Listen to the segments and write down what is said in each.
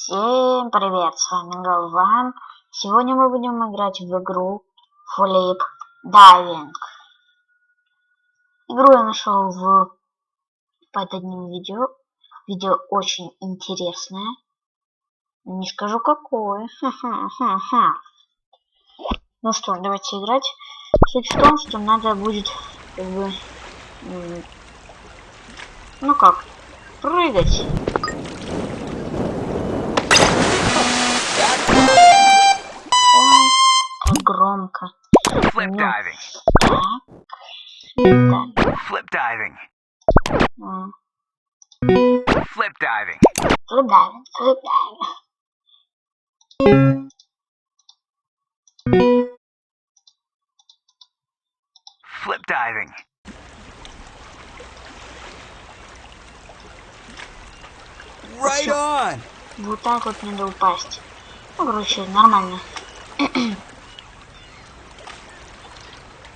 Всем привет, с вами Галван. Сегодня мы будем играть в игру Flip Diving. Игру я нашел под одним видео. Видео очень интересное. Не скажу какое. Ну что, давайте играть. Суть в том, что надо будет как бы, ну как, прыгать. Ой, как громко. Flip diving. Flip diving. Flip diving. Flip diving. Flip diving. Flip diving. Right on. Вот так вот надо упасть. Ну, короче, нормально.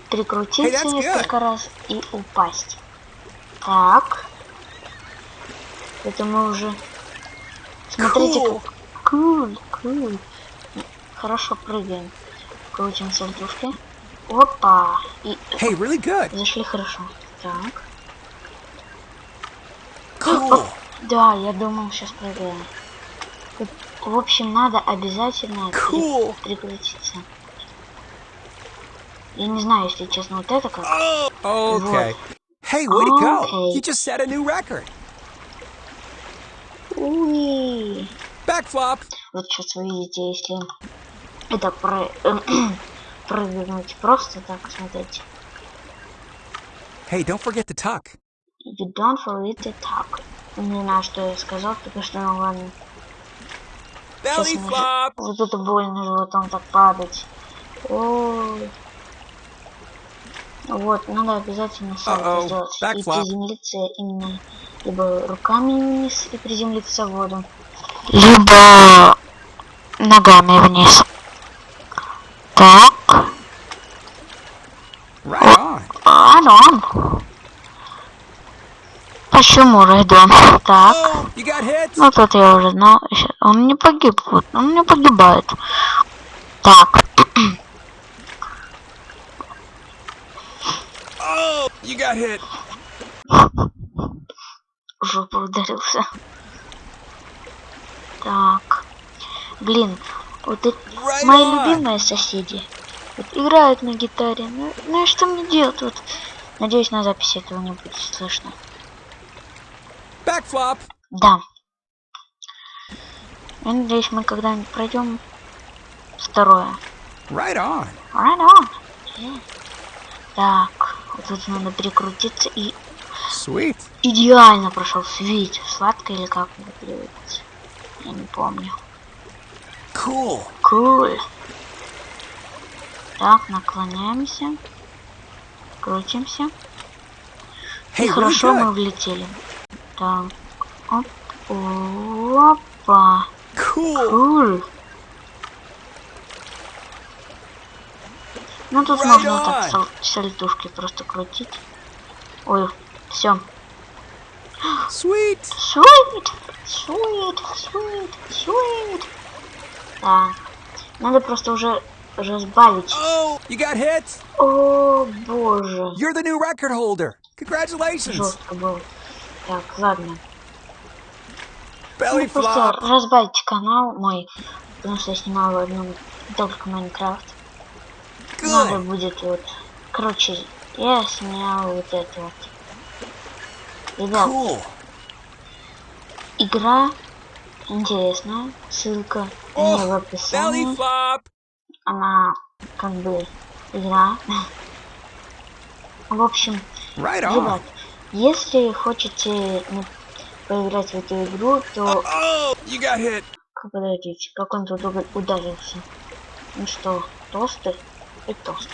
Прикрутиться несколько раз и упасть. Так. Это мы уже... Смотрите, как... Cool. Хорошо прыгаем. Крутим сальтушки. Опа. И... Зашли хорошо. Так. Да, я думал, сейчас прыгаем. В общем, надо обязательно прикрутиться. Я не знаю, если честно, вот это как. Okay. Вот. Hey, way to go! You just set a new record. Уи. Backflop. Вот сейчас вы видите, если это прыгнуть просто так, смотрите. Hey, don't forget to tuck. You don't forget to tuck. Не знаю, что я сказал, только что, ну ладно. Belly flop. Вот это больно животом так падать. Ой. Вот, надо обязательно сальто сделать. И приземлиться именно либо руками вниз и приземлиться в воду, либо ногами вниз. Так. Right on. Right on. Почему right on? Так. Ну тут я уже знал. Он не погиб. Вот, он не погибает. Так. Oh, you got hit. Жопа ударился. Так. Блин, вот это мои любимые соседи. Вот, играют на гитаре. Ну и что мне делать? Вот. Надеюсь, на записи этого не будет слышно. Backflop. Да. Я надеюсь, мы когда-нибудь пройдем второе. Right on. Right on. Yeah. Так, вот тут надо прикрутиться и... Sweet. Идеально прошел. Sweet. Сладко или как это переводится? Я не помню. Cool. Так, наклоняемся. Крутимся. И хорошо, мы влетели. Так. Оп. Опа. Cool. Ну тут можно вот так сальтушки просто крутить. Ой, все. Sweet. Да. Надо просто уже разбавить. Oh, you got hit. О, боже. You're the new record holder. Congratulations. Жестко было. Так, ладно. Belly просто flop. разбавить канал мой, потому что я снимал одну только Майнкрафт. Надо будет вот. Короче, я снял вот это вот. Ребят, игра интересная. Ссылка не в описании. Она как бы игра. В общем, ребят, если хотите поиграть в эту игру, то... Подождите, как он тут ударился? Ну что, тосты? И тост.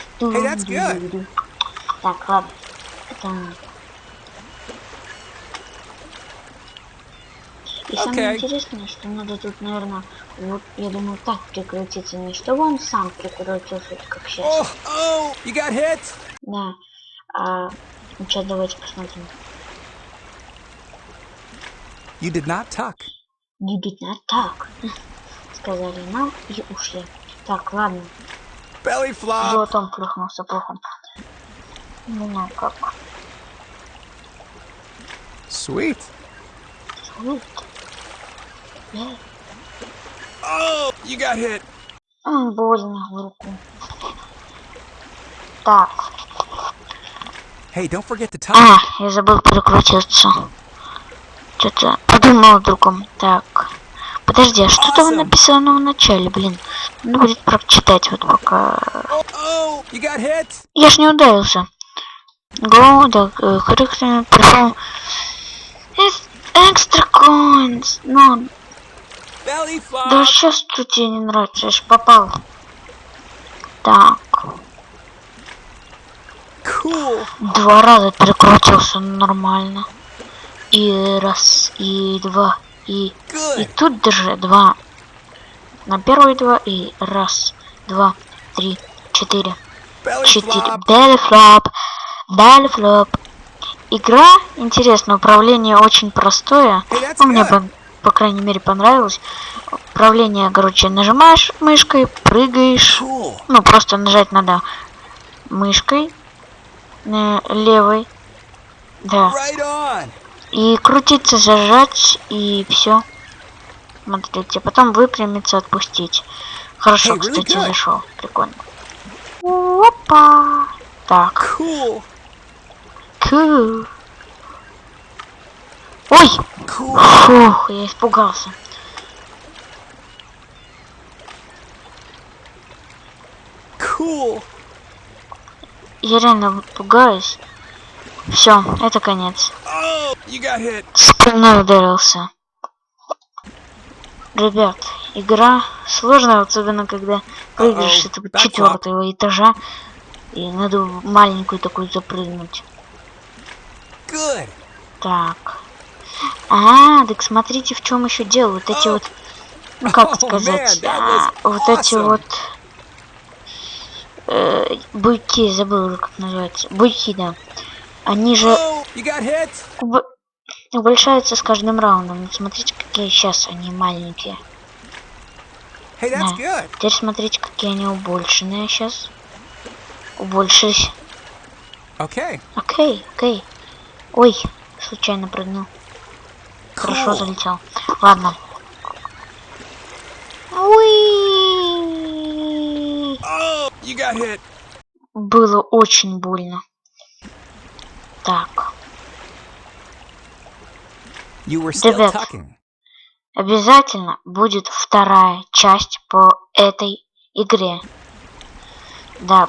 Так, ладно. Это... И самое интересное, что надо тут, наверное, вот, я думаю, так прикрутиться, не чтобы он сам прикрутился, как сейчас. Да. Сейчас давайте посмотрим. You did not tuck. Гибридная так, сказали нам и ушли. Так, ладно. Belly flop. Животом плюхнулся плохо. Ну как? Sweet. Sweet. Oh, you got hit. Больно в руку. Так. Hey, don't forget to time. Я забыл переключиться. Что-то подумал о другом. Так. Подожди, а что там написано в начале, блин? Надо будет прочитать вот пока. Oh, you got hit. Я ж не ударился. Go, да, correctly perform. Extra coins. Ну, Belly flop. да сейчас тут тебе не нравится, я ж попал. Так. Cool. 2 раза перекрутился нормально. И раз, и 2, и Good. тут держи 2. На первые 2 и раз, 2, 3, 4. Belly 4. flop. Belly flop. Belly flop. Игра интересная, управление очень простое. Hey, that's Ну, мне good. по крайней мере понравилось. Управление, короче, нажимаешь мышкой, прыгаешь. Cool. Ну, просто нажать надо мышкой левой. Да. Right on. И крутиться, зажать, и все. Смотрите, потом выпрямиться, отпустить. Хорошо, Hey, really кстати, good. зашел. Прикольно. Опа. Так. Cool. Cool. Ой! Cool. Фух, я испугался. Cool. Я реально пугаюсь. Все, это конец. Oh, you got hit. Спиной ударился. Ребят, игра сложная, особенно когда прыгаешь с этого 4-го этажа. И надо в маленькую такую запрыгнуть. Good. Так. Так смотрите, в чем еще дело. Вот эти вот, ну как сказать, вот эти вот буйки, забыл уже, как называется. Буйки, да. Они же Oh, you got hit. уменьшаются с каждым раундом. Вот смотрите, какие сейчас они маленькие. Hey, that's Да. good. Теперь смотрите, какие они убольшенные сейчас. Убольшились. Okay. Окей. Ой, случайно прыгнул. Хорошо Cool. залетел. Ладно. Уи! Oh, you got hit. Было очень больно. Так. You were still Ребят, tucking. обязательно будет 2-я часть по этой игре. Да,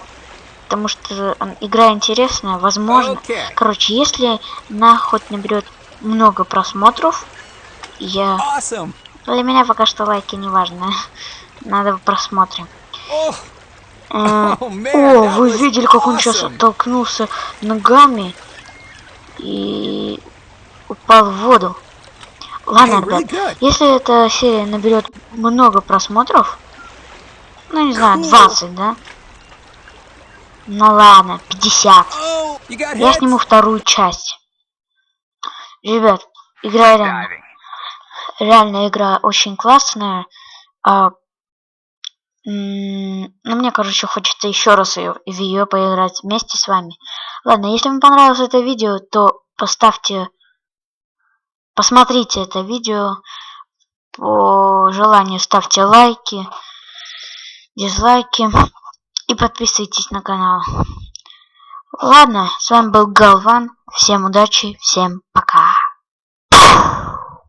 потому что игра интересная, возможно. Okay. Короче, если она хоть наберет много просмотров, я... Awesome. Для меня пока что лайки не важны. Надо просмотрим. Oh, О, man, that вы was видели, как он сейчас awesome. оттолкнулся ногами и упал в воду. Ладно, Hey, really ребят, good. если эта серия наберет много просмотров, ну не знаю, Cool. 20, да? Ну ладно, 50. Oh, you got Я hit. сниму 2-ю часть. Ребят, игра реально игра очень классная. Ну, мне, короче, хочется еще раз в ее поиграть вместе с вами. Ладно, если вам понравилось это видео, то посмотрите это видео. По желанию ставьте лайки, дизлайки и подписывайтесь на канал. Ладно, с вами был Галван. Всем удачи, всем пока.